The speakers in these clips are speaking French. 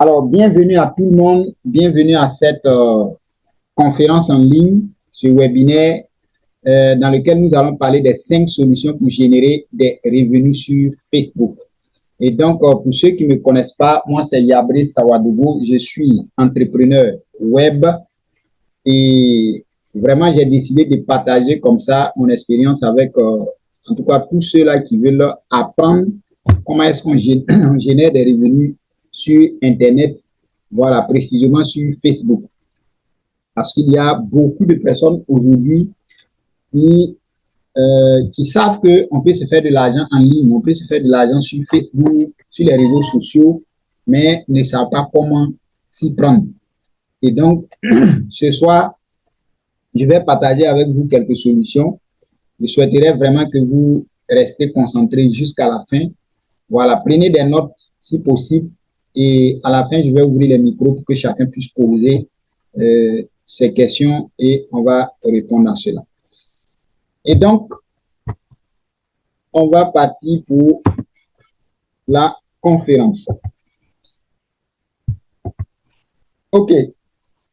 Alors, bienvenue à tout le monde, bienvenue à cette conférence en ligne, ce webinaire dans lequel nous allons parler des 5 solutions pour générer des revenus sur Facebook. Et donc, pour ceux qui ne me connaissent pas, moi c'est Yabré Sawadougou, je suis entrepreneur web et vraiment j'ai décidé de partager comme ça mon expérience avec en tout cas tous ceux-là qui veulent apprendre comment est-ce qu'on génère des revenus sur Internet, voilà, précisément sur Facebook. Parce qu'il y a beaucoup de personnes aujourd'hui qui savent qu'on peut se faire de l'argent en ligne, on peut se faire de l'argent sur Facebook, sur les réseaux sociaux, mais ne savent pas comment s'y prendre. Et donc, ce soir, je vais partager avec vous quelques solutions. Je souhaiterais vraiment que vous restez concentrés jusqu'à la fin. Voilà, prenez des notes si possible. Et à la fin, je vais ouvrir les micros pour que chacun puisse poser ses questions et on va répondre à cela. Et donc, on va partir pour la conférence. OK.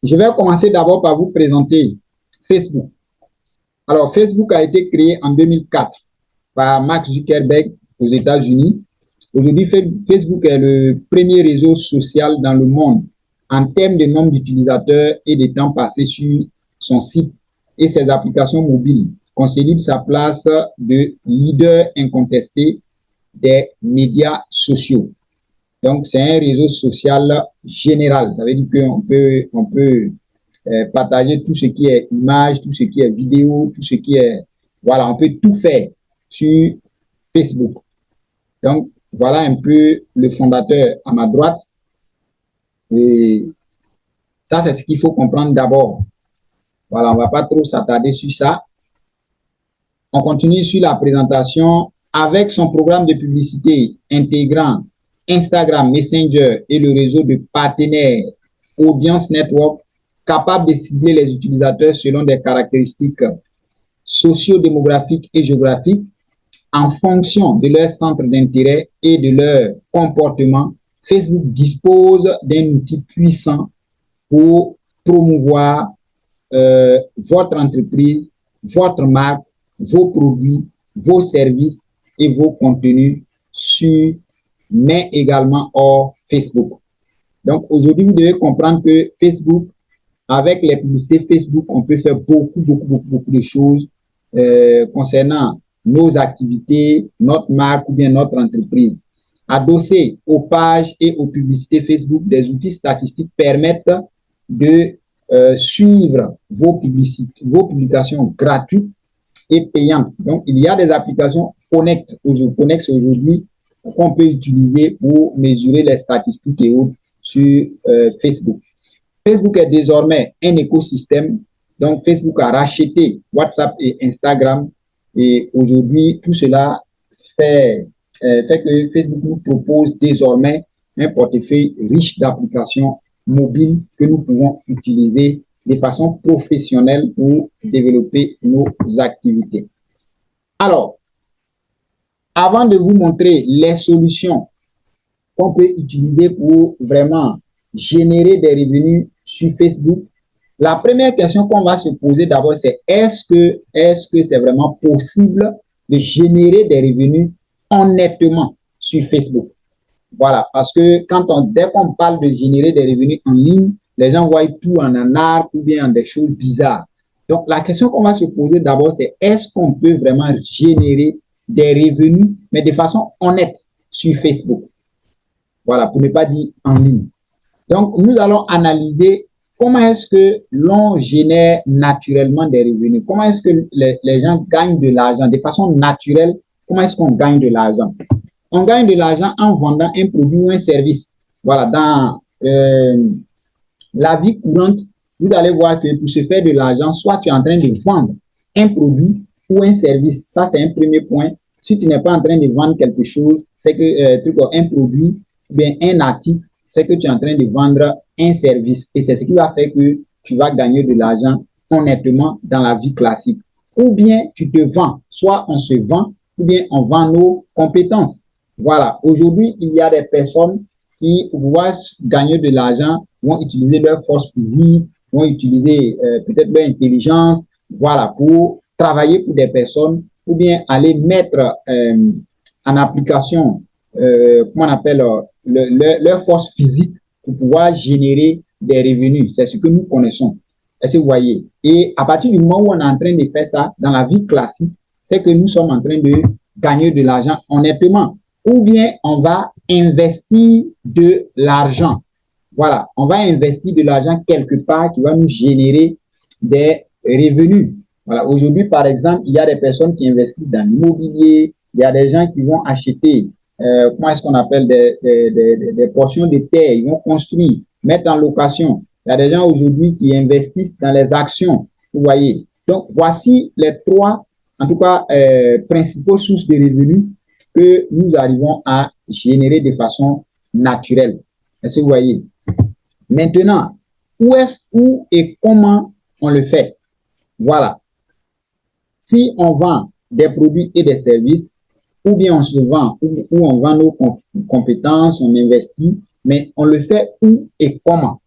Je vais commencer d'abord par vous présenter Facebook. Alors, Facebook a été créé en 2004 par Mark Zuckerberg aux États-Unis. Aujourd'hui, Facebook est le premier réseau social dans le monde en termes de nombre d'utilisateurs et de temps passé sur son site et ses applications mobiles, consolide sa place de leader incontesté des médias sociaux. Donc, c'est un réseau social général. Ça veut dire qu'on peut partager tout ce qui est image, tout ce qui est vidéo, tout ce qui est... Voilà, on peut tout faire sur Facebook. Donc, voilà un peu le fondateur à ma droite. Et ça, c'est ce qu'il faut comprendre d'abord. Voilà, on ne va pas trop s'attarder sur ça. On continue sur la présentation avec son programme de publicité intégrant Instagram, Messenger et le réseau de partenaires Audience Network, capable de cibler les utilisateurs selon des caractéristiques socio-démographiques et géographiques en fonction de leur centre d'intérêt et de leur comportement. Facebook dispose d'un outil puissant pour promouvoir votre entreprise, votre marque, vos produits, vos services et vos contenus sur, mais également hors Facebook. Donc, aujourd'hui, vous devez comprendre que Facebook, avec les publicités Facebook, on peut faire beaucoup de choses concernant nos activités, notre marque ou bien notre entreprise. Adossé aux pages et aux publicités Facebook, des outils statistiques permettent de suivre vos publications gratuites et payantes. Donc, il y a des applications connexes aujourd'hui qu'on peut utiliser pour mesurer les statistiques et autres sur Facebook. Facebook est désormais un écosystème. Donc, Facebook a racheté WhatsApp et Instagram. Et aujourd'hui, tout cela fait que Facebook nous propose désormais un portefeuille riche d'applications mobiles que nous pouvons utiliser de façon professionnelle pour développer nos activités. Alors, avant de vous montrer les solutions qu'on peut utiliser pour vraiment générer des revenus sur Facebook, la première question qu'on va se poser d'abord, c'est est-ce que c'est vraiment possible de générer des revenus honnêtement sur Facebook? Voilà, parce que dès qu'on parle de générer des revenus en ligne, les gens voient tout en un arc ou bien en des choses bizarres. Donc, la question qu'on va se poser d'abord, c'est est-ce qu'on peut vraiment générer des revenus, mais de façon honnête sur Facebook? Voilà, pour ne pas dire en ligne. Donc, nous allons analyser comment est-ce que l'on génère naturellement des revenus. Comment est-ce que les gens gagnent de l'argent de façon naturelle? Comment est-ce qu'on gagne de l'argent? On gagne de l'argent en vendant un produit ou un service. Voilà, dans la vie courante, vous allez voir que pour se faire de l'argent, soit tu es en train de vendre un produit ou un service. Ça, c'est un premier point. Si tu n'es pas en train de vendre quelque chose, c'est que un produit ou bien un article, c'est que tu es en train de vendre un service. Et c'est ce qui va faire que tu vas gagner de l'argent honnêtement dans la vie classique. Ou bien tu te vends. Soit on se vend, ou bien on vend nos compétences. Voilà. Aujourd'hui, il y a des personnes qui, pour pouvoir gagner de l'argent, vont utiliser leur force physique, vont utiliser peut-être leur intelligence, voilà, pour travailler pour des personnes ou bien aller mettre en application, comment on appelle, leur force physique pour pouvoir générer des revenus. C'est ce que nous connaissons. Est-ce que vous voyez? Et à partir du moment où on est en train de faire ça dans la vie classique, c'est que nous sommes en train de gagner de l'argent honnêtement. Ou bien on va investir de l'argent. Voilà, on va investir de l'argent quelque part qui va nous générer des revenus. Voilà, aujourd'hui, par exemple, il y a des personnes qui investissent dans l'immobilier, il y a des gens qui vont acheter, comment est-ce qu'on appelle, des portions de terre, ils vont construire, mettre en location. Il y a des gens aujourd'hui qui investissent dans les actions, vous voyez. Donc, voici les trois, en tout cas, principaux sources de revenus que nous arrivons à générer de façon naturelle. Est-ce que vous voyez? Maintenant, où et comment on le fait? Voilà. Si on vend des produits et des services, ou bien on se vend, ou on vend nos compétences, on investit, mais on le fait où et comment?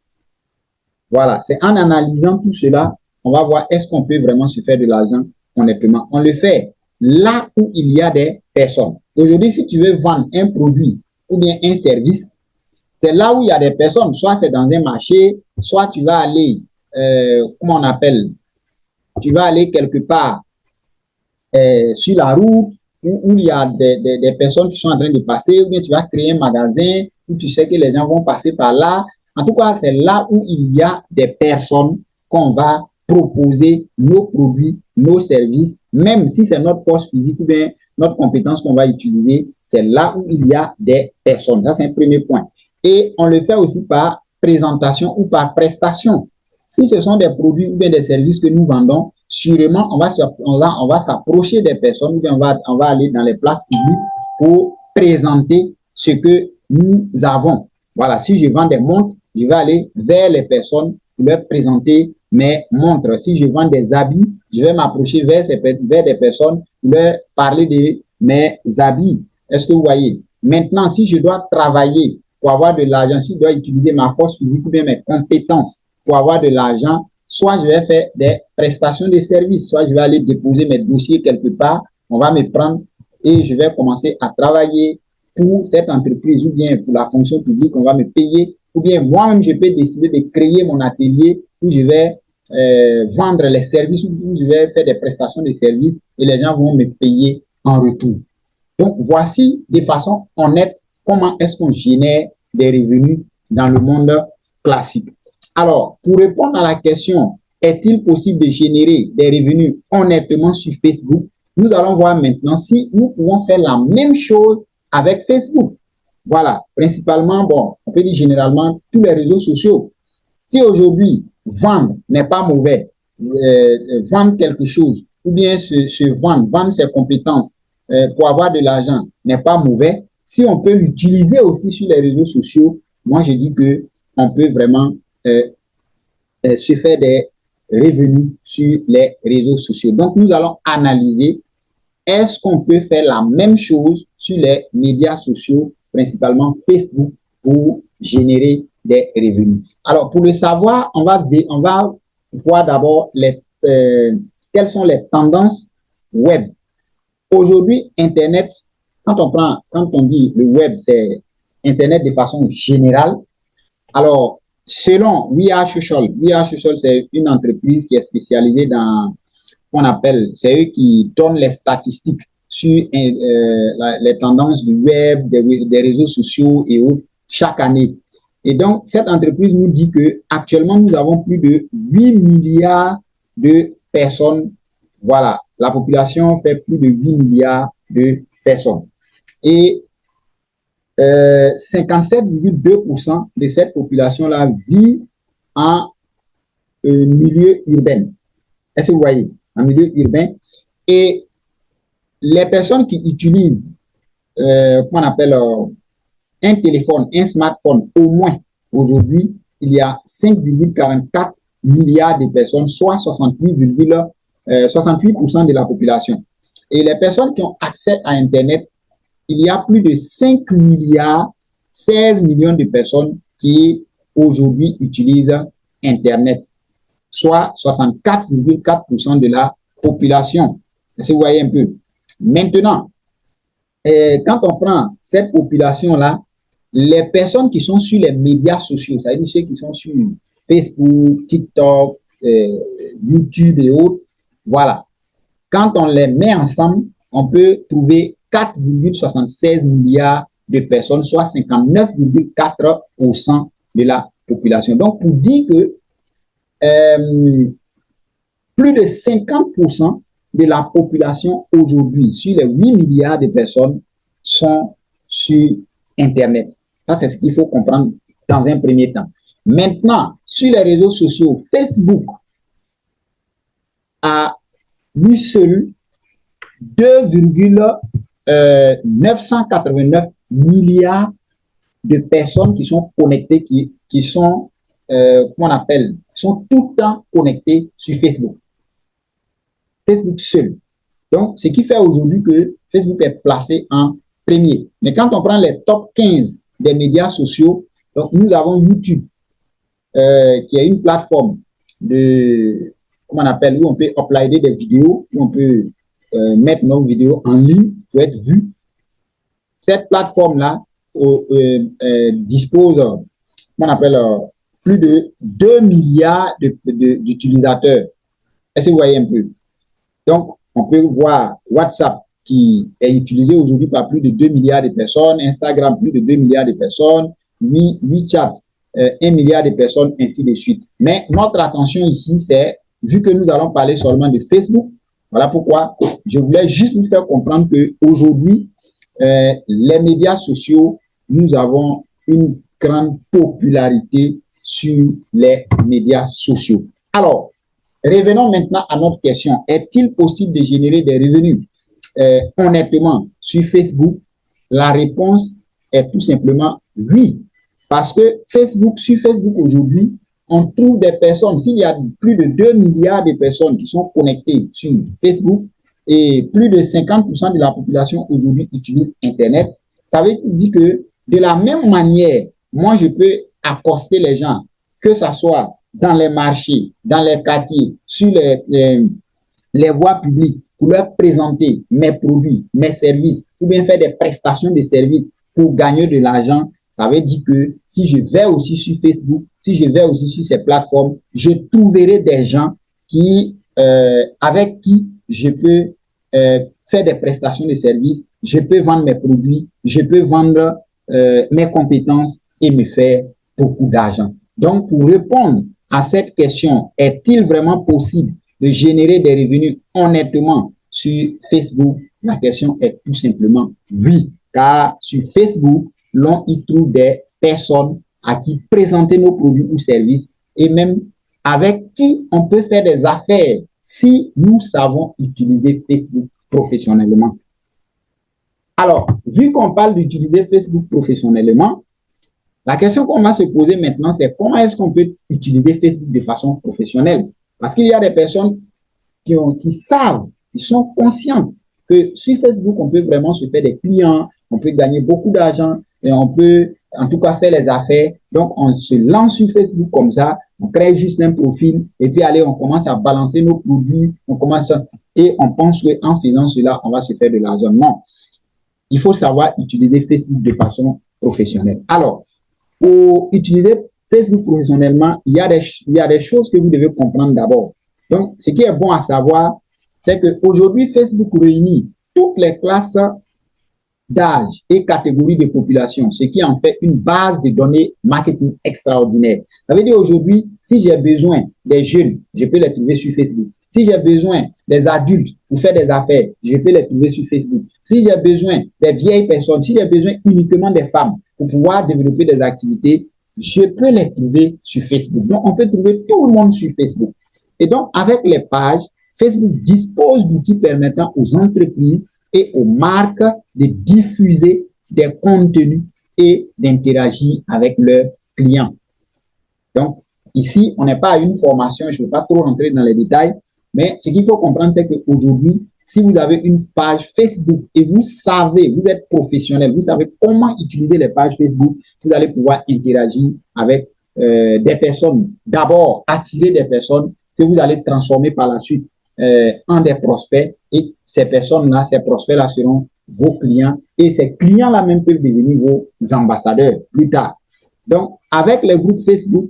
Voilà, c'est en analysant tout cela, on va voir est-ce qu'on peut vraiment se faire de l'argent honnêtement. On le fait là où il y a des personnes. Aujourd'hui, si tu veux vendre un produit ou bien un service, c'est là où il y a des personnes. Soit c'est dans un marché, soit tu vas aller, comment on appelle, tu vas aller quelque part sur la route où il y a des personnes qui sont en train de passer, ou bien tu vas créer un magasin où tu sais que les gens vont passer par là. En tout cas, c'est là où il y a des personnes qu'on va proposer nos produits, nos services, même si c'est notre force physique ou bien notre compétence qu'on va utiliser, c'est là où il y a des personnes. Ça, c'est un premier point. Et on le fait aussi par présentation ou par prestation. Si ce sont des produits ou bien des services que nous vendons, sûrement, on va s'approcher des personnes ou bien on va aller dans les places publiques pour présenter ce que nous avons. Voilà, si je vends des montres, je vais aller vers les personnes pour leur présenter mes montres. Si je vends des habits, je vais m'approcher vers des personnes pour leur parler de mes habits. Est-ce que vous voyez? Maintenant, si je dois travailler pour avoir de l'argent, si je dois utiliser ma force physique ou bien mes compétences pour avoir de l'argent, soit je vais faire des prestations de services, soit je vais aller déposer mes dossiers quelque part, on va me prendre et je vais commencer à travailler pour cette entreprise ou bien pour la fonction publique, on va me payer, ou bien moi-même je peux décider de créer mon atelier où je vais vendre les services, où je vais faire des prestations de services et les gens vont me payer en retour. Donc, voici de façon honnête comment est-ce qu'on génère des revenus dans le monde classique. Alors, pour répondre à la question, est-il possible de générer des revenus honnêtement sur Facebook? Nous allons voir maintenant si nous pouvons faire la même chose avec Facebook. Voilà, principalement, bon, on peut dire généralement tous les réseaux sociaux. Si aujourd'hui, vendre n'est pas mauvais, vendre quelque chose, ou bien vendre ses compétences pour avoir de l'argent n'est pas mauvais, si on peut l'utiliser aussi sur les réseaux sociaux, moi je dis que on peut vraiment se faire des revenus sur les réseaux sociaux. Donc, nous allons analyser est-ce qu'on peut faire la même chose sur les médias sociaux, principalement Facebook, pour générer des revenus. Alors, pour le savoir, on va voir d'abord quelles sont les tendances web. Aujourd'hui, Internet, quand on dit le web, c'est Internet de façon générale. Alors, selon We Are Social, c'est une entreprise qui est spécialisée dans qu'on appelle, c'est eux qui donnent les statistiques sur les tendances du web, des réseaux sociaux et autres chaque année. Et donc, cette entreprise nous dit que actuellement nous avons plus de 8 milliards de personnes. Voilà, la population fait plus de 8 milliards de personnes. Et 57,2% de cette population-là vit en milieu urbain. Est-ce que vous voyez? En milieu urbain. Et les personnes qui utilisent, qu'on appelle un téléphone, un smartphone, au moins aujourd'hui, il y a 5,44 milliards de personnes, soit 68% de la population. Et les personnes qui ont accès à Internet, il y a plus de 5 milliards 16 millions de personnes qui aujourd'hui utilisent Internet, soit 64,4% de la population. Est-ce que vous voyez un peu? Maintenant, quand on prend cette population-là, les personnes qui sont sur les médias sociaux, c'est-à-dire ceux qui sont sur Facebook, TikTok, YouTube et autres, voilà. Quand on les met ensemble, on peut trouver 4,76 milliards de personnes, soit 59,4% de la population. Donc, pour dire que plus de 50% de la population aujourd'hui, sur les 8 milliards de personnes, sont sur Internet. Ça, c'est ce qu'il faut comprendre dans un premier temps. Maintenant, sur les réseaux sociaux, Facebook a lui seul 2,989 milliards de personnes qui sont connectées, qui sont, comment on appelle, sont tout le temps connectées sur Facebook. Facebook seul. Donc, ce qui fait aujourd'hui que Facebook est placé en premier. Mais quand on prend les top 15 des médias sociaux, donc nous avons YouTube, qui est une plateforme de, comment on appelle, où on peut uploader des vidéos, où on peut mettre nos vidéos en ligne pour être vues. Cette plateforme-là dispose, comment on appelle, plus de 2 milliards d'utilisateurs. Est-ce que vous voyez un peu? Donc, on peut voir WhatsApp qui est utilisé aujourd'hui par plus de 2 milliards de personnes, Instagram plus de 2 milliards de personnes, WeChat 1 milliard de personnes, ainsi de suite. Mais notre attention ici, c'est, vu que nous allons parler seulement de Facebook, voilà pourquoi je voulais juste vous faire comprendre qu'aujourd'hui, les médias sociaux, nous avons une grande popularité sur les médias sociaux. Alors, revenons maintenant à notre question. Est-il possible de générer des revenus honnêtement sur Facebook? La réponse est tout simplement oui. Parce que sur Facebook aujourd'hui, on trouve des personnes, s'il y a plus de 2 milliards de personnes qui sont connectées sur Facebook et plus de 50% de la population aujourd'hui utilise Internet, ça veut dire que de la même manière, moi je peux accoster les gens, que ce soit dans les marchés, dans les quartiers, sur les voies publiques, pour leur présenter mes produits, mes services, ou bien faire des prestations de services pour gagner de l'argent. Ça veut dire que si je vais aussi sur Facebook, si je vais aussi sur ces plateformes, je trouverai des gens avec qui je peux faire des prestations de services, je peux vendre mes produits, je peux vendre mes compétences et me faire beaucoup d'argent. Donc, pour répondre à cette question, est-il vraiment possible de générer des revenus honnêtement sur Facebook? La question est tout simplement oui, car sur Facebook, l'on y trouve des personnes à qui présenter nos produits ou services et même avec qui on peut faire des affaires si nous savons utiliser Facebook professionnellement. Alors, vu qu'on parle d'utiliser Facebook professionnellement, la question qu'on va se poser maintenant, c'est comment est-ce qu'on peut utiliser Facebook de façon professionnelle? Parce qu'il y a des personnes qui savent, qui sont conscientes que sur Facebook, on peut vraiment se faire des clients, on peut gagner beaucoup d'argent et on peut en tout cas faire les affaires. Donc, on se lance sur Facebook comme ça, on crée juste un profil et puis allez, on commence à balancer nos produits, et on pense qu'en faisant cela, on va se faire de l'argent. Non, il faut savoir utiliser Facebook de façon professionnelle. Alors, pour utiliser Facebook professionnellement, il y a des choses que vous devez comprendre d'abord. Donc, ce qui est bon à savoir, c'est qu'aujourd'hui, Facebook réunit toutes les classes d'âge et catégories de population, ce qui en fait une base de données marketing extraordinaire. Ça veut dire aujourd'hui, si j'ai besoin des jeunes, je peux les trouver sur Facebook. Si j'ai besoin des adultes pour faire des affaires, je peux les trouver sur Facebook. Si j'ai besoin des vieilles personnes, si j'ai besoin uniquement des femmes pour pouvoir développer des activités, je peux les trouver sur Facebook. Donc, on peut trouver tout le monde sur Facebook. Et donc, avec les pages, Facebook dispose d'outils permettant aux entreprises et aux marques de diffuser des contenus et d'interagir avec leurs clients. Donc, ici, on n'est pas à une formation, je ne vais pas trop rentrer dans les détails, mais ce qu'il faut comprendre, c'est qu'aujourd'hui, si vous avez une page Facebook et vous savez, vous êtes professionnel, vous savez comment utiliser les pages Facebook, vous allez pouvoir interagir avec des personnes. D'abord, attirer des personnes que vous allez transformer par la suite en des prospects et ces personnes-là, ces prospects-là seront vos clients et ces clients-là même peuvent devenir vos ambassadeurs plus tard. Donc, avec les groupes Facebook,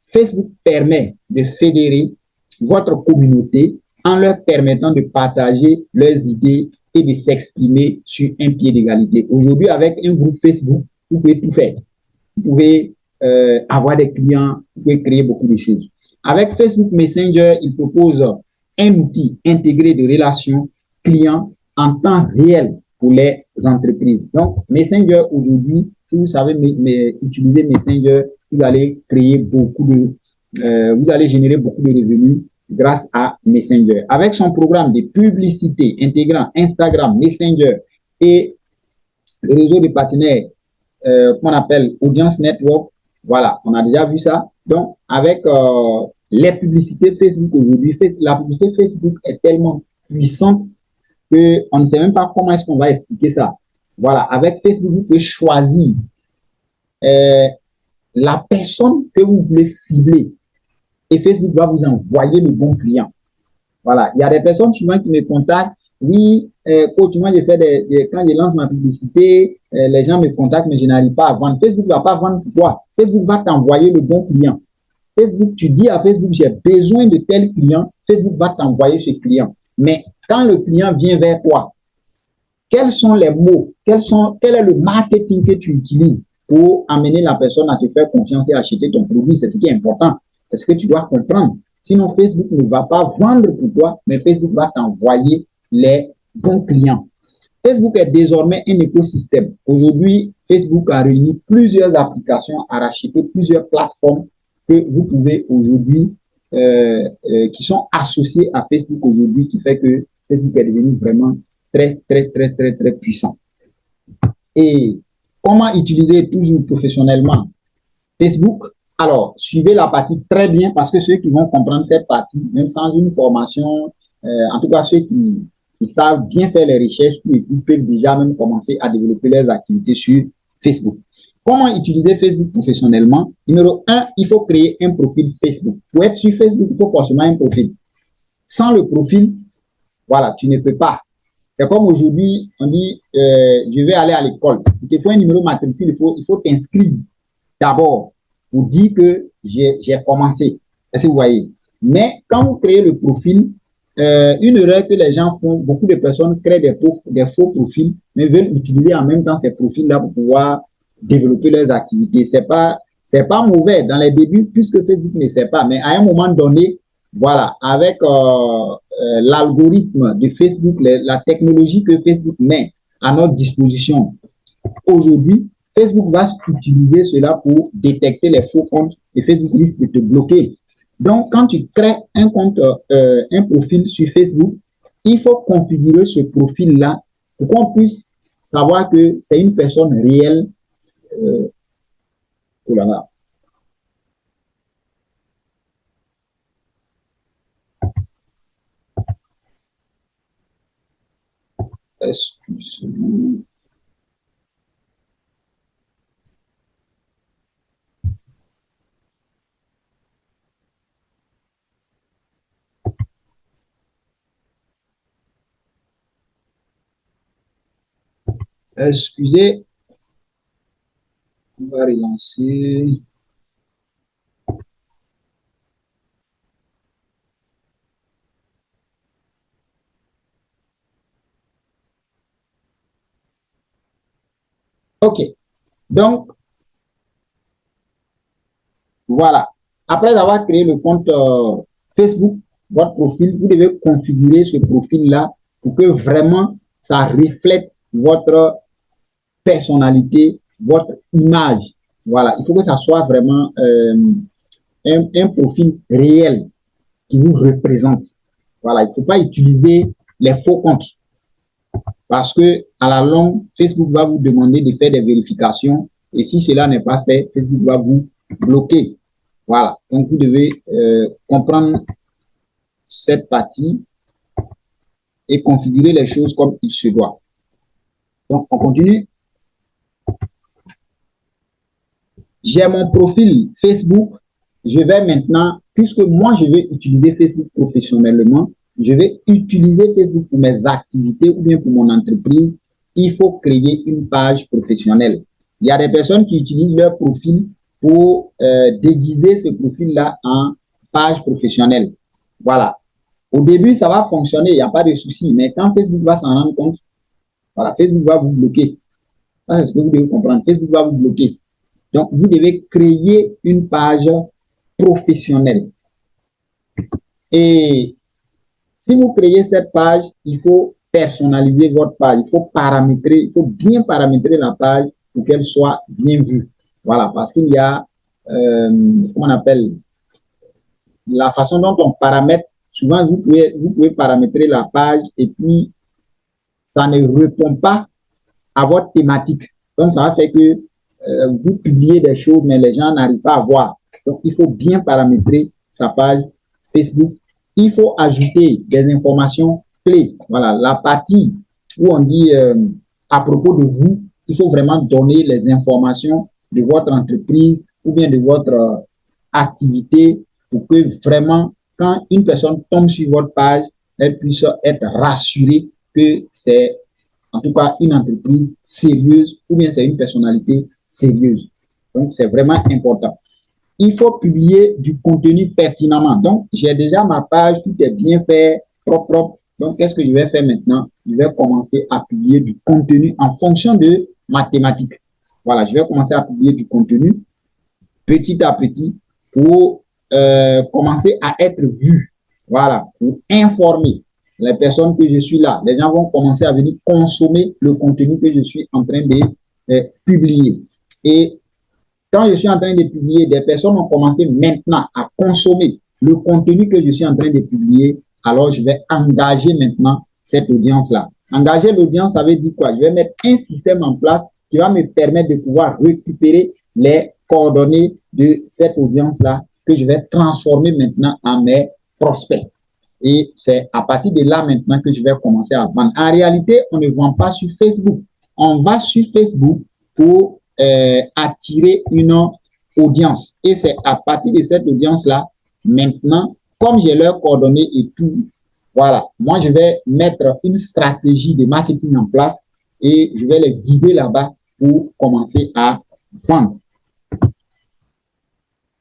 Facebook permet de fédérer votre communauté en leur permettant de partager leurs idées et de s'exprimer sur un pied d'égalité. Aujourd'hui, avec un groupe Facebook, vous pouvez tout faire. Vous pouvez avoir des clients, vous pouvez créer beaucoup de choses. Avec Facebook Messenger, il propose un outil intégré de relations clients en temps réel pour les entreprises. Donc, Messenger aujourd'hui, si vous savez utiliser Messenger, vous allez créer beaucoup de, vous allez générer beaucoup de revenus grâce à Messenger. Avec son programme de publicité intégrant Instagram, Messenger et le réseau de partenaires qu'on appelle Audience Network, voilà, on a déjà vu ça. Donc, avec les publicités Facebook aujourd'hui, la publicité Facebook est tellement puissante qu'on ne sait même pas comment est-ce qu'on va expliquer ça. Voilà, avec Facebook, vous pouvez choisir la personne que vous voulez cibler et Facebook va vous envoyer le bon client. Voilà, il y a des personnes souvent qui me contactent. Oui, coach, moi, quand je lance ma publicité, les gens me contactent, mais je n'arrive pas à vendre. Facebook ne va pas vendre pour toi. Facebook va t'envoyer le bon client. Facebook, tu dis à Facebook, j'ai besoin de tel client. Facebook va t'envoyer ce client. Mais quand le client vient vers toi, quels sont les mots, quel est le marketing que tu utilises pour amener la personne à te faire confiance et acheter ton produit? C'est ce qui est important. C'est ce que tu dois comprendre. Sinon, Facebook ne va pas vendre pour toi, mais Facebook va t'envoyer les bons clients. Facebook est désormais un écosystème. Aujourd'hui, Facebook a réuni plusieurs applications, a racheté plusieurs plateformes que vous pouvez aujourd'hui, qui sont associées à Facebook aujourd'hui, qui fait que Facebook est devenu vraiment très puissant. Et comment utiliser toujours professionnellement Facebook? Alors, suivez la partie très bien parce que ceux qui vont comprendre cette partie, même sans une formation, en tout cas ceux qui savent bien faire les recherches, ils peuvent déjà même commencer à développer leurs activités sur Facebook. Comment utiliser Facebook professionnellement? Numéro 1, il faut créer un profil Facebook. Pour être sur Facebook, il faut forcément un profil. Sans le profil, voilà, tu ne peux pas. C'est comme aujourd'hui, on dit, je vais aller à l'école. Il te faut un numéro matricule, il faut t'inscrire d'abord pour dire que j'ai commencé. Est-ce que vous voyez? Mais quand vous créez le profil, une erreur que les gens font, beaucoup de personnes créent des faux profils, mais veulent utiliser en même temps ces profils-là pour pouvoir développer leurs activités. C'est pas mauvais dans les débuts, puisque Facebook ne sait pas, mais à un moment donné, voilà, avec l'algorithme de Facebook, la technologie que Facebook met à notre disposition aujourd'hui, Facebook va utiliser cela pour détecter les faux comptes et Facebook risque de te bloquer. Donc, quand tu crées un compte, un profil sur Facebook, il faut configurer ce profil-là pour qu'on puisse savoir que c'est une personne réelle. Oh là là. Excusez-moi. Excusez, on va relancer. OK. Donc, voilà. Après avoir créé le compte Facebook, votre profil, vous devez configurer ce profil-là pour que vraiment ça reflète votre personnalité, votre image. Voilà. Il faut que ça soit vraiment un profil réel qui vous représente. Voilà. Il ne faut pas utiliser les faux comptes parce que à la longue, Facebook va vous demander de faire des vérifications et si cela n'est pas fait, Facebook va vous bloquer. Voilà, donc vous devez comprendre cette partie. et configurer les choses comme il se doit. Donc, on continue. J'ai mon profil Facebook. Je vais maintenant, puisque moi, je vais utiliser Facebook professionnellement, je vais utiliser Facebook pour mes activités ou bien pour mon entreprise. Il faut créer une page professionnelle. Il y a des personnes qui utilisent leur profil pour déguiser ce profil-là en page professionnelle. Voilà. Au début, ça va fonctionner, il n'y a pas de souci. Mais quand Facebook va s'en rendre compte, voilà, Facebook va vous bloquer. Ça, c'est ce que vous devez comprendre. Facebook va vous bloquer. Donc, vous devez créer une page professionnelle. Et si vous créez cette page, il faut personnaliser votre page. Il faut paramétrer, il faut bien paramétrer la page pour qu'elle soit bien vue. Voilà, parce qu'il y a, comment on appelle, la façon dont on paramètre. Souvent, vous pouvez paramétrer la page et puis ça ne répond pas à votre thématique. Donc, ça va faire que vous publiez des choses, mais les gens n'arrivent pas à voir. Donc, il faut bien paramétrer sa page Facebook. Il faut ajouter des informations clés. Voilà, la partie où on dit à propos de vous, il faut vraiment donner les informations de votre entreprise ou bien de votre activité pour que vraiment, quand une personne tombe sur votre page, elle puisse être rassurée que c'est en tout cas une entreprise sérieuse ou bien c'est une personnalité sérieuse. Donc, c'est vraiment important. Il faut publier du contenu pertinemment. Donc, j'ai déjà ma page, tout est bien fait, propre, propre. Donc, qu'est-ce que je vais faire maintenant? Je vais commencer à publier du contenu en fonction de ma thématique. Voilà, je vais commencer à publier du contenu petit à petit pour commencer à être vu. Voilà, pour informer les personnes que je suis là. Les gens vont commencer à venir consommer le contenu que je suis en train de publier. Et quand je suis en train de publier, des personnes ont commencé maintenant à consommer le contenu que je suis en train de publier, alors je vais engager maintenant cette audience-là. Engager l'audience, ça veut dire quoi? Je vais mettre un système en place qui va me permettre de pouvoir récupérer les coordonnées de cette audience-là que je vais transformer maintenant en mes prospects. Et c'est à partir de là maintenant que je vais commencer à vendre. En réalité, on ne vend pas sur Facebook. On va sur Facebook pour attirer une audience. Et c'est à partir de cette audience-là, maintenant, comme j'ai leurs coordonnées et tout, voilà, moi, je vais mettre une stratégie de marketing en place et je vais les guider là-bas pour commencer à vendre.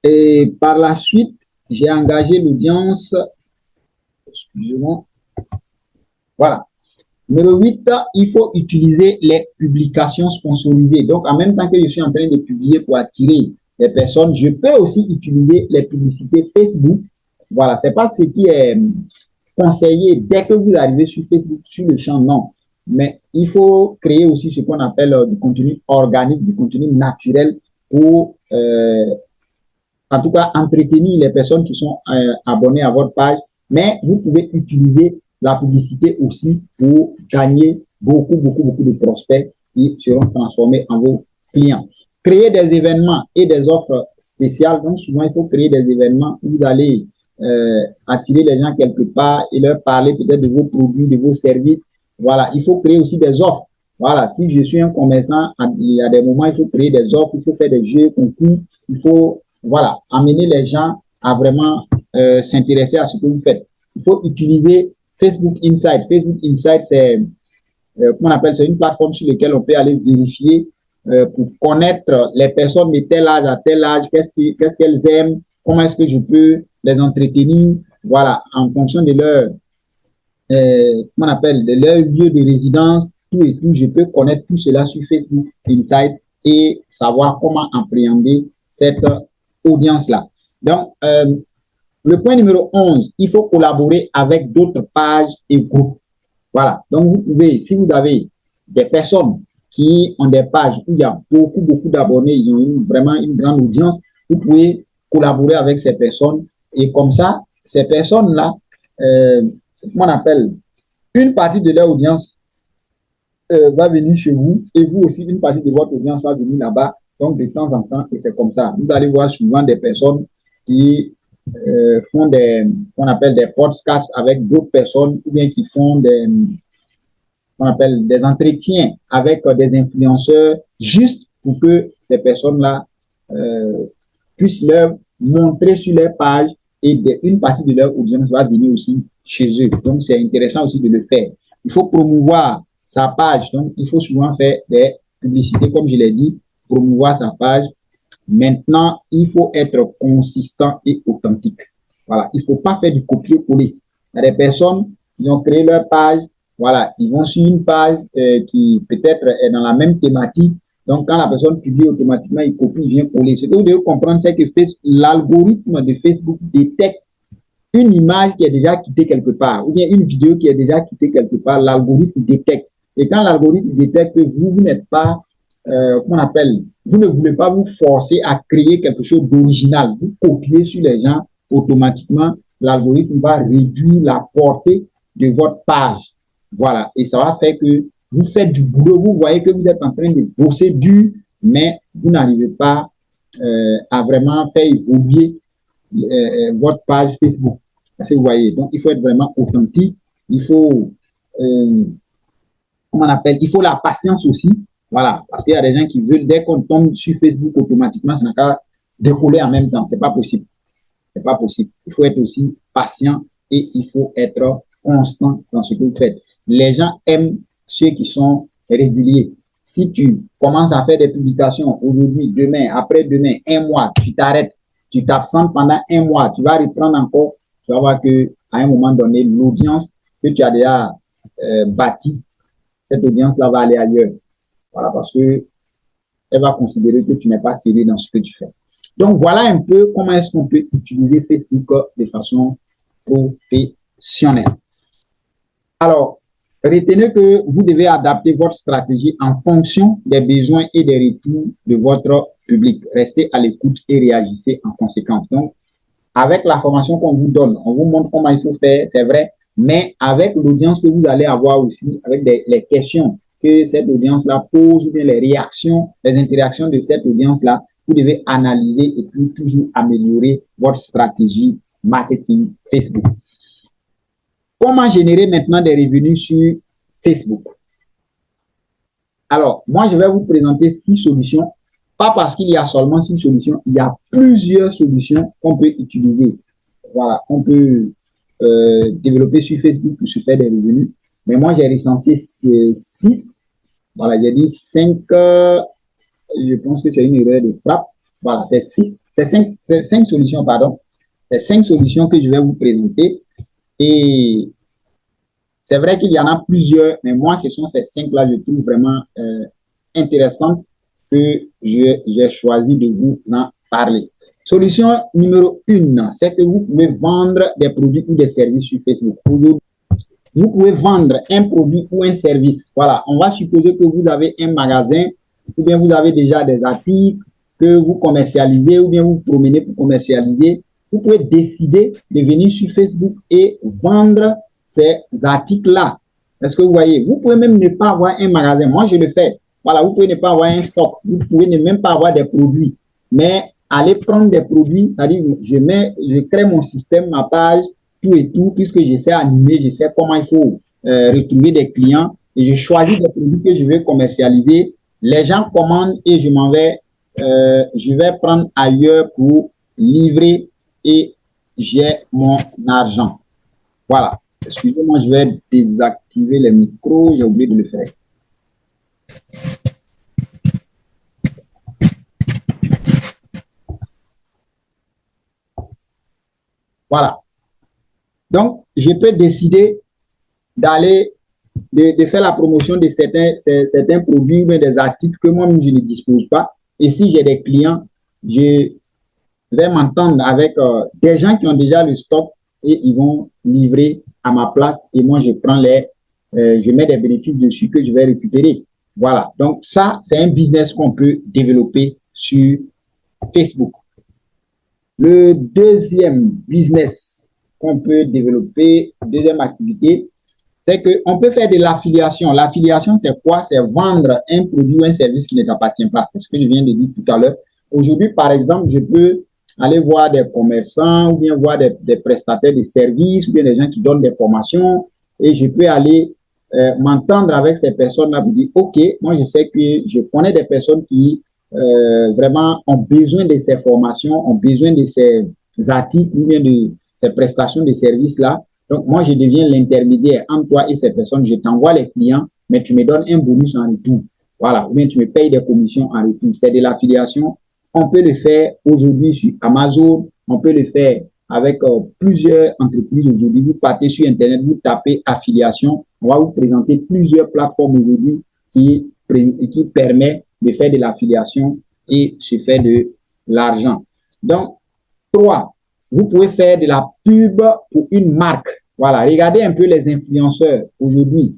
Et par la suite, j'ai engagé l'audience. Excusez-moi. Voilà. Numéro 8, il faut utiliser les publications sponsorisées. Donc, en même temps que je suis en train de publier pour attirer les personnes, je peux aussi utiliser les publicités Facebook. Voilà, ce n'est pas ce qui est conseillé dès que vous arrivez sur Facebook, sur le champ, non. Mais il faut créer aussi ce qu'on appelle du contenu organique, du contenu naturel pour, en tout cas, entretenir les personnes qui sont abonnées à votre page. Mais vous pouvez utiliser la publicité aussi pour gagner beaucoup de prospects qui seront transformés en vos clients. Créer des événements et des offres spéciales. Donc, souvent, il faut créer des événements où vous allez attirer les gens quelque part et leur parler peut-être de vos produits, de vos services. Voilà, il faut créer aussi des offres. Voilà, si je suis un commerçant, il y a des moments, il faut créer des offres, il faut faire des jeux, concours, il faut, voilà, amener les gens à vraiment s'intéresser à ce que vous faites. Il faut utiliser Facebook Insight. Facebook Insight, c'est, comment on appelle, c'est une plateforme sur laquelle on peut aller vérifier pour connaître les personnes de tel âge à tel âge, qu'est-ce qu'elles aiment, comment est-ce que je peux les entretenir, voilà, en fonction de leur, comment on appelle, de leur lieu de résidence, tout et tout, je peux connaître tout cela sur Facebook Insight et savoir comment appréhender cette audience-là. Donc, le point numéro 11, il faut collaborer avec d'autres pages et groupes. Voilà. Donc, vous pouvez, si vous avez des personnes qui ont des pages où il y a beaucoup d'abonnés, ils ont vraiment une grande audience, vous pouvez collaborer avec ces personnes et comme ça, ces personnes-là, comment on appelle, une partie de leur audience va venir chez vous et vous aussi, une partie de votre audience va venir là-bas. Donc, de temps en temps, et c'est comme ça. Vous allez voir souvent des personnes qui font qu'on appelle des podcasts avec d'autres personnes ou bien qui font qu'on appelle des entretiens avec des influenceurs juste pour que ces personnes-là puissent leur montrer sur leur page et une partie de leur audience va venir aussi chez eux. Donc, c'est intéressant aussi de le faire. Il faut promouvoir sa page. Donc, il faut souvent faire des publicités, comme je l'ai dit, promouvoir sa page. Maintenant, il faut être consistant et authentique. Voilà, il ne faut pas faire du copier-coller. Il y a des personnes qui ont créé leur page, voilà, ils vont sur une page qui peut-être est dans la même thématique. Donc, quand la personne publie automatiquement, il copie, il vient coller. Ce que vous devez comprendre, c'est que l'algorithme de Facebook détecte une image qui est déjà quittée quelque part, ou bien une vidéo qui est déjà quittée quelque part, l'algorithme détecte. Et quand l'algorithme détecte que vous n'êtes pas, comment on appelle, vous ne voulez pas vous forcer à créer quelque chose d'original, vous copiez sur les gens, automatiquement, l'algorithme va réduire la portée de votre page. Voilà. Et ça va faire que vous faites du boulot, vous voyez que vous êtes en train de bosser dur, mais vous n'arrivez pas à vraiment faire évoluer votre page Facebook. Parce que vous voyez, donc il faut être vraiment authentique, il faut, comment on appelle, il faut la patience aussi. Voilà, parce qu'il y a des gens qui veulent, dès qu'on tombe sur Facebook automatiquement, ça n'a qu'à décoller en même temps. C'est pas possible. C'est pas possible. Il faut être aussi patient et il faut être constant dans ce que vous faites. Les gens aiment ceux qui sont réguliers. Si tu commences à faire des publications aujourd'hui, demain, après-demain, un mois, tu t'arrêtes, tu t'absentes pendant un mois, tu vas reprendre encore, tu vas voir qu'à un moment donné, l'audience que tu as déjà bâtie, cette audience-là va aller ailleurs. Voilà, parce que elle va considérer que tu n'es pas sérieux dans ce que tu fais. Donc, voilà un peu comment est-ce qu'on peut utiliser Facebook de façon professionnelle. Alors, retenez que vous devez adapter votre stratégie en fonction des besoins et des retours de votre public. Restez à l'écoute et réagissez en conséquence. Donc, avec la formation qu'on vous donne, on vous montre comment il faut faire, c'est vrai, mais avec l'audience que vous allez avoir aussi, avec les questions que cette audience-là pose, ou bien les réactions, les interactions de cette audience-là, vous devez analyser et puis toujours améliorer votre stratégie marketing Facebook. Comment générer maintenant des revenus sur Facebook? Alors, moi, je vais vous présenter 6 solutions. Pas parce qu'il y a seulement 6 solutions, il y a plusieurs solutions qu'on peut utiliser. Voilà, on peut développer sur Facebook pour se faire des revenus. Mais moi, j'ai recensé 6. Voilà, j'ai dit 5. Je pense que c'est une erreur de frappe. Voilà, c'est 6. C'est 5 solutions, pardon. C'est 5 solutions que je vais vous présenter. Et c'est vrai qu'il y en a plusieurs, mais moi, ce sont ces 5-là que je trouve vraiment intéressantes que j'ai choisi de vous en parler. Solution numéro 1, c'est que vous pouvez vendre des produits ou des services sur Facebook. Aujourd'hui, vous pouvez vendre un produit ou un service. Voilà, on va supposer que vous avez un magasin ou bien vous avez déjà des articles que vous commercialisez ou bien vous promenez pour commercialiser. Vous pouvez décider de venir sur Facebook et vendre ces articles-là. Est-ce que vous voyez? Vous pouvez même ne pas avoir un magasin. Moi, je le fais. Voilà, vous pouvez ne pas avoir un stock. Vous pouvez ne même pas avoir des produits. Mais aller prendre des produits, c'est-à-dire je crée mon système, ma page, tout et tout, puisque je sais animer, je sais comment il faut retrouver des clients et je choisis des produits que je vais commercialiser. Les gens commandent et je vais prendre ailleurs pour livrer et j'ai mon argent. Voilà. Excusez-moi, je vais désactiver les micros, j'ai oublié de le faire. Voilà. Donc, je peux décider d'aller, de faire la promotion de certains produits ou des articles que moi-même je ne dispose pas. Et si j'ai des clients, je vais m'entendre avec des gens qui ont déjà le stock et ils vont livrer à ma place et moi je prends je mets des bénéfices dessus que je vais récupérer. Voilà. Donc ça, c'est un business qu'on peut développer sur Facebook. Le deuxième business qu'on peut développer, deuxième activité, c'est qu'on peut faire de l'affiliation. L'affiliation, c'est quoi? C'est vendre un produit ou un service qui ne t'appartient pas. C'est ce que je viens de dire tout à l'heure. Aujourd'hui, par exemple, je peux aller voir des commerçants ou bien voir des prestataires de services ou bien des gens qui donnent des formations et je peux aller m'entendre avec ces personnes-là pour dire, OK, moi je sais que je connais des personnes qui vraiment ont besoin de ces formations, ont besoin de ces articles ou bien de ces prestations de services-là. Donc, moi, je deviens l'intermédiaire entre toi et ces personnes. Je t'envoie les clients, mais tu me donnes un bonus en retour. Voilà. Ou bien tu me payes des commissions en retour. C'est de l'affiliation. On peut le faire aujourd'hui sur Amazon. On peut le faire avec plusieurs entreprises aujourd'hui. Vous partez sur Internet, vous tapez affiliation. On va vous présenter plusieurs plateformes aujourd'hui qui permettent de faire de l'affiliation et se faire de l'argent. Donc, 3, vous pouvez faire de la pub pour une marque. Voilà, regardez un peu les influenceurs aujourd'hui.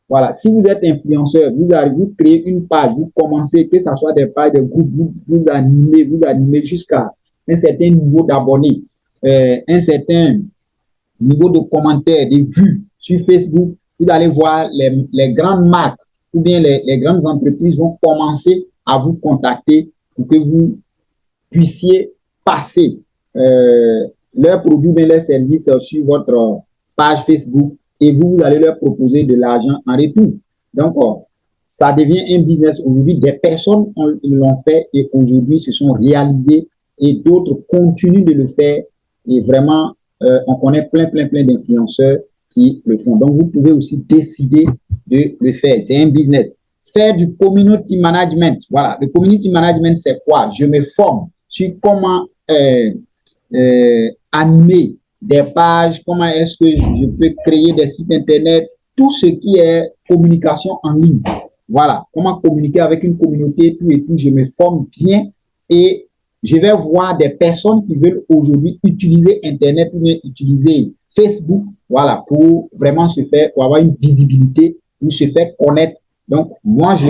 Voilà, si vous êtes influenceur, vous arrivez, vous créez une page, vous commencez, que ce soit des pages, des groupes, vous animez jusqu'à un certain niveau d'abonnés, un certain niveau de commentaires, de vues sur Facebook. Vous allez voir les grandes marques ou bien les grandes entreprises vont commencer à vous contacter pour que vous puissiez passer leurs produits, bien leurs services sur votre page Facebook et vous allez leur proposer de l'argent en retour. Donc, ça devient un business aujourd'hui. Des personnes l'ont fait et aujourd'hui se sont réalisées et d'autres continuent de le faire. Et vraiment, on connaît plein d'influenceurs qui le font. Donc, vous pouvez aussi décider de le faire. C'est un business. Faire du community management. Voilà, le community management, c'est quoi? Je me forme sur comment animer des pages, comment est-ce que je peux créer des sites internet, tout ce qui est communication en ligne. Voilà, comment communiquer avec une communauté, tout et tout. Je me forme bien et je vais voir des personnes qui veulent aujourd'hui utiliser Internet ou bien utiliser Facebook, voilà, pour vraiment se faire, pour avoir une visibilité, pour se faire connaître. Donc, moi, je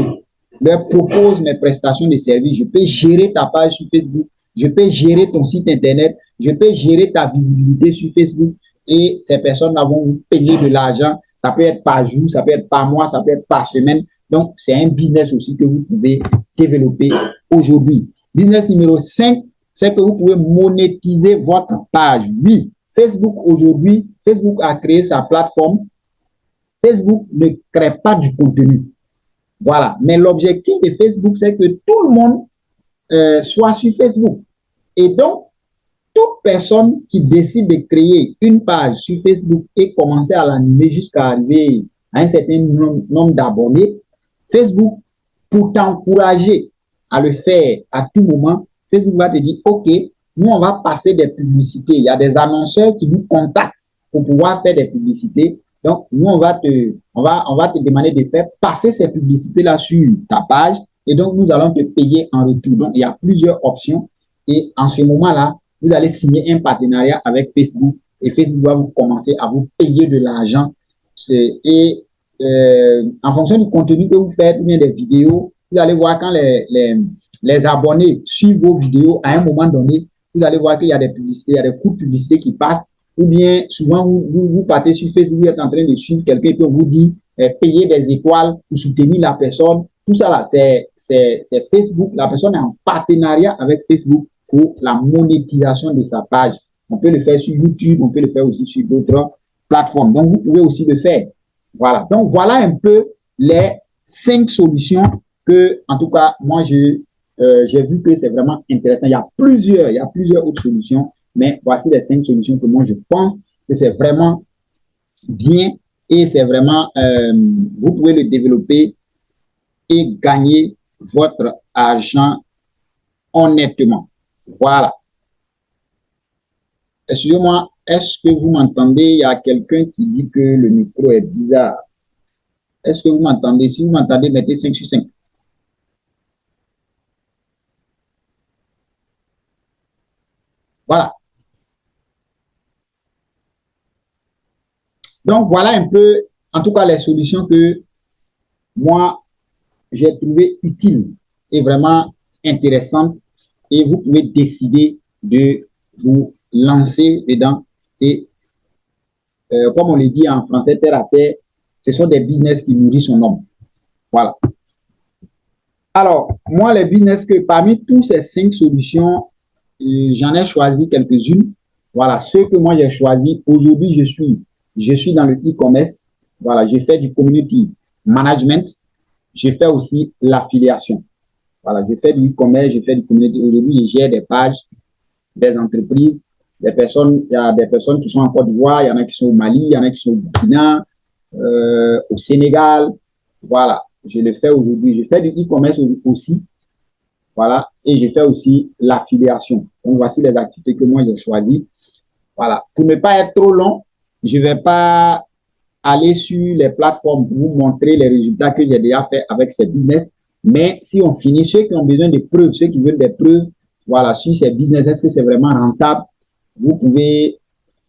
leur propose mes prestations de services. Je peux gérer ta page sur Facebook, je peux gérer ton site Internet, je peux gérer ta visibilité sur Facebook et ces personnes-là vont vous payer de l'argent. Ça peut être par jour, ça peut être par mois, ça peut être par semaine. Donc, c'est un business aussi que vous pouvez développer aujourd'hui. Business numéro 5, c'est que vous pouvez monétiser votre page. Oui, Facebook aujourd'hui, Facebook a créé sa plateforme. Facebook ne crée pas du contenu. Voilà. Mais l'objectif de Facebook, c'est que tout le monde soit sur Facebook. Et donc, toute personne qui décide de créer une page sur Facebook et commencer à l'animer jusqu'à arriver à un certain nombre d'abonnés, Facebook, pour t'encourager à le faire à tout moment, Facebook va te dire, OK, nous, on va passer des publicités. Il y a des annonceurs qui nous contactent pour pouvoir faire des publicités. Donc, nous, on va te demander de faire passer ces publicités-là sur ta page et donc, nous allons te payer en retour. Donc, il y a plusieurs options et en ce moment-là, vous allez signer un partenariat avec Facebook et Facebook va vous commencer à vous payer de l'argent et en fonction du contenu que vous faites ou bien des vidéos, vous allez voir quand les abonnés suivent vos vidéos à un moment donné, vous allez voir qu'il y a des publicités, il y a des coûts de publicité qui passent ou bien souvent vous partez sur Facebook, vous êtes en train de suivre quelqu'un qui vous dit payer des étoiles pour soutenir la personne. Tout ça là, c'est Facebook. La personne est en partenariat avec Facebook pour la monétisation de sa page. On peut le faire sur YouTube, on peut le faire aussi sur d'autres plateformes. Donc, vous pouvez aussi le faire. Voilà. Donc, voilà un peu les 5 solutions que, en tout cas, moi, j'ai vu que c'est vraiment intéressant. Il y a plusieurs autres solutions, mais voici les 5 solutions que moi, je pense que c'est vraiment bien et c'est vraiment, vous pouvez le développer et gagner votre argent honnêtement. Voilà. Excusez-moi, est-ce que vous m'entendez? Il y a quelqu'un qui dit que le micro est bizarre. Est-ce que vous m'entendez? Si vous m'entendez, mettez 5 sur 5. Voilà. Donc, voilà un peu, en tout cas, les solutions que moi, j'ai trouvées utiles et vraiment intéressantes. Et vous pouvez décider de vous lancer dedans. Et comme on le dit en français, terre à terre, ce sont des business qui nourrissent son homme. Voilà. Alors, moi, les business que parmi tous ces 5 solutions, j'en ai choisi quelques-unes. Voilà, ce que moi j'ai choisi. Aujourd'hui, je suis dans le e-commerce. Voilà, j'ai fait du community management. J'ai fait aussi l'affiliation. Voilà, j'ai fait du e-commerce, j'ai fait du community. Aujourd'hui, j'ai des pages, des entreprises, des personnes. Il y a des personnes qui sont en Côte d'Ivoire, il y en a qui sont au Mali, il y en a qui sont au Burkina, au Sénégal. Voilà, je le fais aujourd'hui. Je fais du e-commerce aussi. Voilà, et je fais aussi l'affiliation. Donc, voici les activités que moi j'ai choisies. Voilà, pour ne pas être trop long, je ne vais pas aller sur les plateformes pour vous montrer les résultats que j'ai déjà fait avec ces business. Mais si on finit, ceux qui ont besoin de preuves, ceux qui veulent des preuves, voilà, sur ces business, est-ce que c'est vraiment rentable? Vous pouvez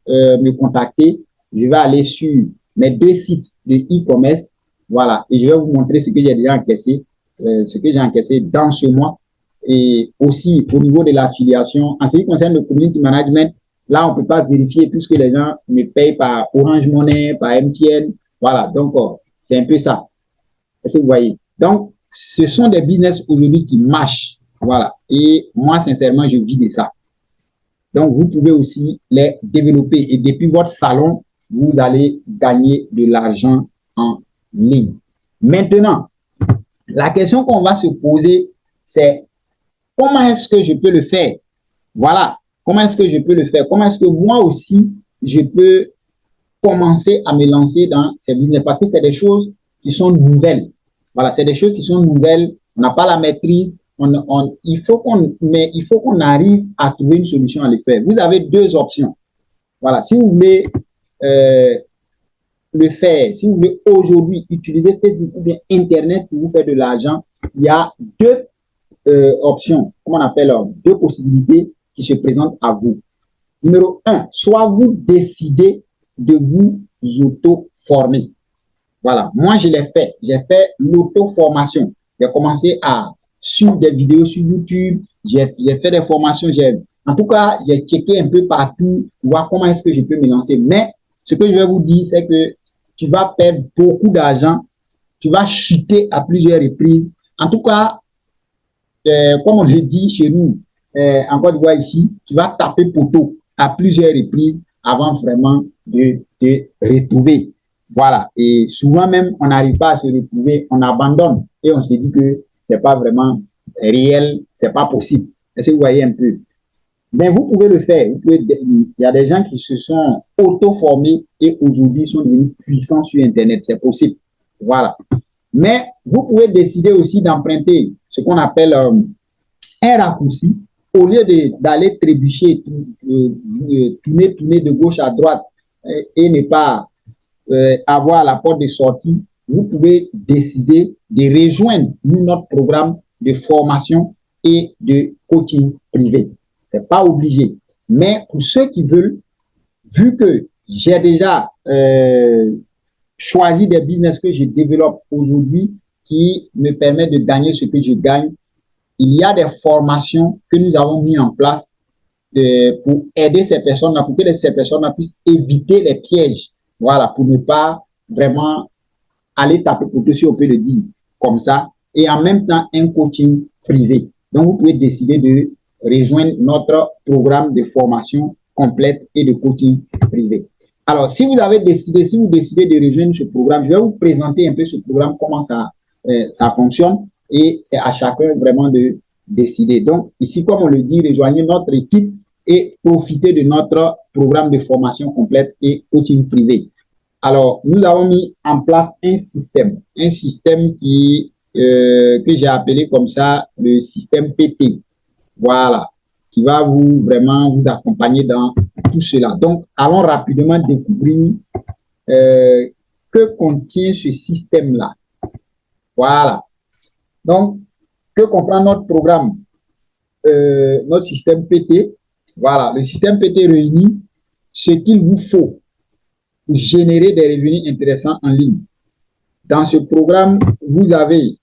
me contacter. Je vais aller sur mes 2 sites de e-commerce. Voilà, et je vais vous montrer ce que j'ai déjà encaissé, ce que j'ai encaissé dans ce mois. Et aussi au niveau de l'affiliation, en ce qui concerne le community management, là, on ne peut pas vérifier puisque les gens me payent par Orange Money, par MTN. Voilà, donc c'est un peu ça. Est-ce que vous voyez? Donc, ce sont des business aujourd'hui qui marchent. Voilà. Et moi, sincèrement, je vis de ça. Donc, vous pouvez aussi les développer. Et depuis votre salon, vous allez gagner de l'argent en ligne. Maintenant, la question qu'on va se poser, c'est comment est-ce que je peux le faire? Voilà. Comment est-ce que je peux le faire? Comment est-ce que moi aussi, je peux commencer à me lancer dans ces business? Parce que c'est des choses qui sont nouvelles. Voilà, c'est des choses qui sont nouvelles. On n'a pas la maîtrise. Il faut qu'on arrive à trouver une solution à le faire. Vous avez 2 options. Voilà, si vous voulez le faire, si vous voulez aujourd'hui utiliser Facebook ou bien Internet pour vous faire de l'argent, il y a 2 options, comment on appelle, 2 possibilités qui se présentent à vous. Numéro 1, soit vous décidez de vous auto-former. Voilà, moi je l'ai fait. J'ai fait l'auto-formation. J'ai commencé à suivre des vidéos sur YouTube. J'ai fait des formations. En tout cas, j'ai checké un peu partout, voir comment est-ce que je peux me lancer. Mais ce que je vais vous dire, c'est que tu vas perdre beaucoup d'argent. Tu vas chuter à plusieurs reprises. En tout cas, comme on le dit chez nous, en Côte d'Ivoire ici, tu vas taper poteau à plusieurs reprises avant vraiment de te retrouver. Voilà. Et souvent même, on n'arrive pas à se retrouver, on abandonne et on se dit que c'est pas vraiment réel, c'est pas possible. Est-ce que vous voyez un peu? Mais vous pouvez le faire. Il y a des gens qui se sont auto-formés et aujourd'hui sont devenus puissants sur Internet. C'est possible. Voilà. Mais vous pouvez décider aussi d'emprunter ce qu'on appelle un raccourci. Au lieu d'aller trébucher, tourner de gauche à droite et ne pas avoir la porte de sortie, vous pouvez décider de rejoindre notre programme de formation et de coaching privé. Ce n'est pas obligé. Mais pour ceux qui veulent, vu que j'ai déjà choisi des business que je développe aujourd'hui qui me permettent de gagner ce que je gagne, il y a des formations que nous avons mis en place pour aider ces personnes-là, pour que ces personnes-là puissent éviter les pièges. Voilà, pour ne pas vraiment aller taper pour tout, si on peut le dire comme ça. Et en même temps, un coaching privé. Donc, vous pouvez décider de rejoindre notre programme de formation complète et de coaching privé. Alors, si vous décidez de rejoindre ce programme, je vais vous présenter un peu ce programme, comment ça fonctionne. Et c'est à chacun vraiment de décider. Donc, ici, comme on le dit, rejoignez notre équipe et profitez de notre programme de formation complète et coaching privé. Alors, nous avons mis en place un système qui que j'ai appelé comme ça le système PT. Voilà, qui va vraiment vous accompagner dans tout cela. Donc, allons rapidement découvrir que contient ce système-là. Voilà. Donc, que comprend notre programme, notre système PT? Voilà, le système PT réunit ce qu'il vous faut pour générer des revenus intéressants en ligne. Dans ce programme, vous allez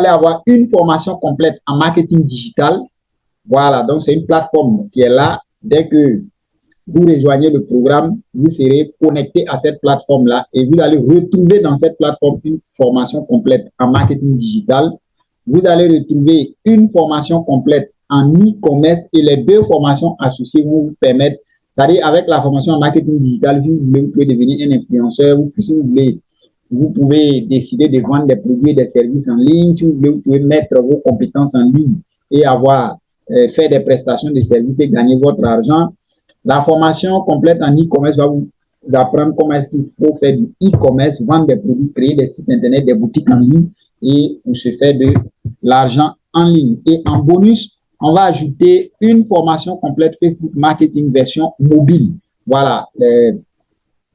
avoir une formation complète en marketing digital. Voilà, donc c'est une plateforme qui est là. Dès que vous rejoignez le programme, vous serez connecté à cette plateforme-là et vous allez retrouver dans cette plateforme une formation complète en marketing digital. Vous allez retrouver une formation complète en e-commerce et les deux formations associées vont vous permettre, c'est-à-dire avec la formation en marketing digital, si vous voulez, vous pouvez devenir un influenceur, ou si vous voulez, vous pouvez décider de vendre des produits et des services en ligne, si vous voulez, vous pouvez mettre vos compétences en ligne et avoir faire des prestations de services et gagner votre argent. La formation complète en e-commerce va vous apprendre comment est-ce qu'il faut faire du e-commerce, vendre des produits, créer des sites internet, des boutiques en ligne et se faire de l'argent en ligne. Et en bonus, on va ajouter une formation complète Facebook Marketing version mobile. Voilà, il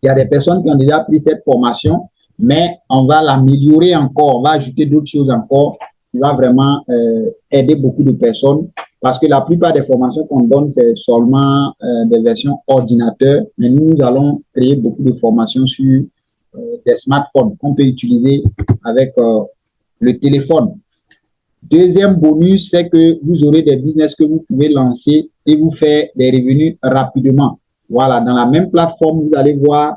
y a des personnes qui ont déjà pris cette formation, mais on va l'améliorer encore, on va ajouter d'autres choses encore qui va vraiment aider beaucoup de personnes parce que la plupart des formations qu'on donne, c'est seulement des versions ordinateur, mais nous allons créer beaucoup de formations sur des smartphones qu'on peut utiliser avec le téléphone. Deuxième bonus, c'est que vous aurez des business que vous pouvez lancer et vous faire des revenus rapidement. Voilà, dans la même plateforme, vous allez voir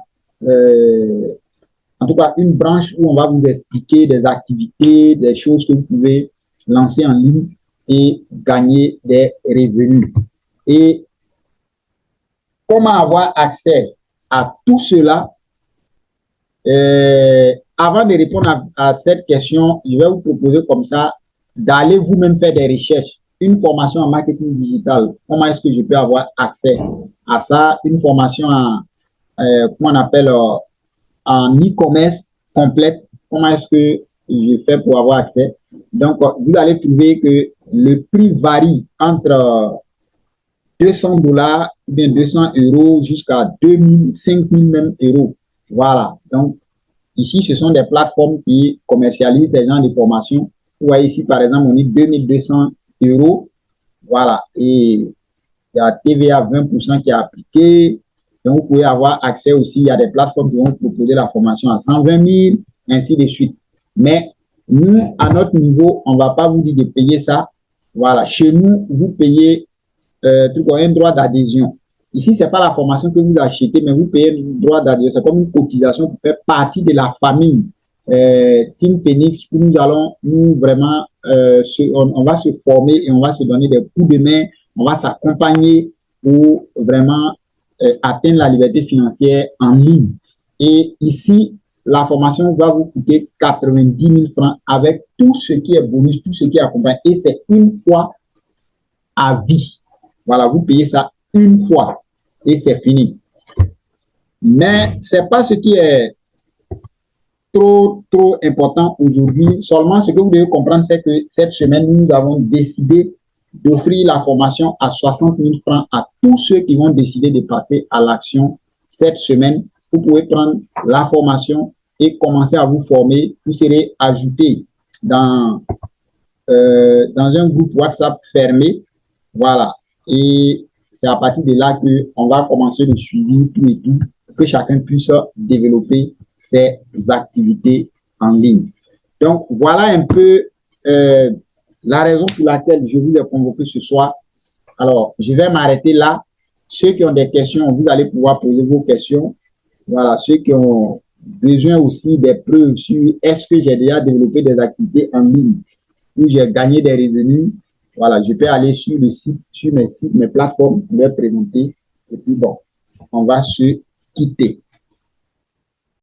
en tout cas une branche où on va vous expliquer des activités, des choses que vous pouvez lancer en ligne et gagner des revenus. Et comment avoir accès à tout cela? Avant de répondre à cette question, je vais vous proposer comme ça d'aller vous-même faire des recherches. Une formation en marketing digital, comment est-ce que je peux avoir accès à ça? Une formation en, comment on appelle, en e-commerce complète, comment est-ce que je fais pour avoir accès? Donc, vous allez trouver que le prix varie entre 200 $, ou bien 200 € jusqu'à 2000, 5000 même euros. Voilà. Donc, ici, ce sont des plateformes qui commercialisent ces genres de formations. Vous voyez ici, par exemple, on dit 2200 €. Voilà. Et il y a TVA 20% qui est appliqué. Donc, vous pouvez avoir accès aussi. Il y a des plateformes qui vont proposer la formation à 120 000, ainsi de suite. Mais nous, à notre niveau, on ne va pas vous dire de payer ça. Voilà. Chez nous, vous payez un droit d'adhésion. Ici, ce n'est pas la formation que vous achetez, mais vous payez un droit d'adhésion. C'est comme une cotisation pour faire partie de la famille Team Phoenix, où nous allons, nous vraiment, on va se former et on va se donner des coups de main, on va s'accompagner pour vraiment atteindre la liberté financière en ligne. Et ici, la formation va vous coûter 90 000 francs avec tout ce qui est bonus, tout ce qui est accompagné. Et c'est une fois à vie. Voilà, vous payez ça une fois et c'est fini. Mais ce n'est pas ce qui est trop important aujourd'hui. Seulement, ce que vous devez comprendre, c'est que cette semaine, nous avons décidé d'offrir la formation à 60 000 francs à tous ceux qui vont décider de passer à l'action cette semaine. Vous pouvez prendre la formation et commencer à vous former. Vous serez ajouté dans un groupe WhatsApp fermé. Voilà. Et c'est à partir de là qu'on va commencer le suivi, tout et tout, pour que chacun puisse développer ses activités en ligne. Donc, voilà un peu la raison pour laquelle je vous ai convoqué ce soir. Alors, je vais m'arrêter là. Ceux qui ont des questions, vous allez pouvoir poser vos questions. Voilà, ceux qui ont besoin aussi des preuves sur est-ce que j'ai déjà développé des activités en ligne où j'ai gagné des revenus. Voilà, je peux aller sur le site, sur mes sites, mes plateformes, les présenter. Et puis bon, on va se quitter.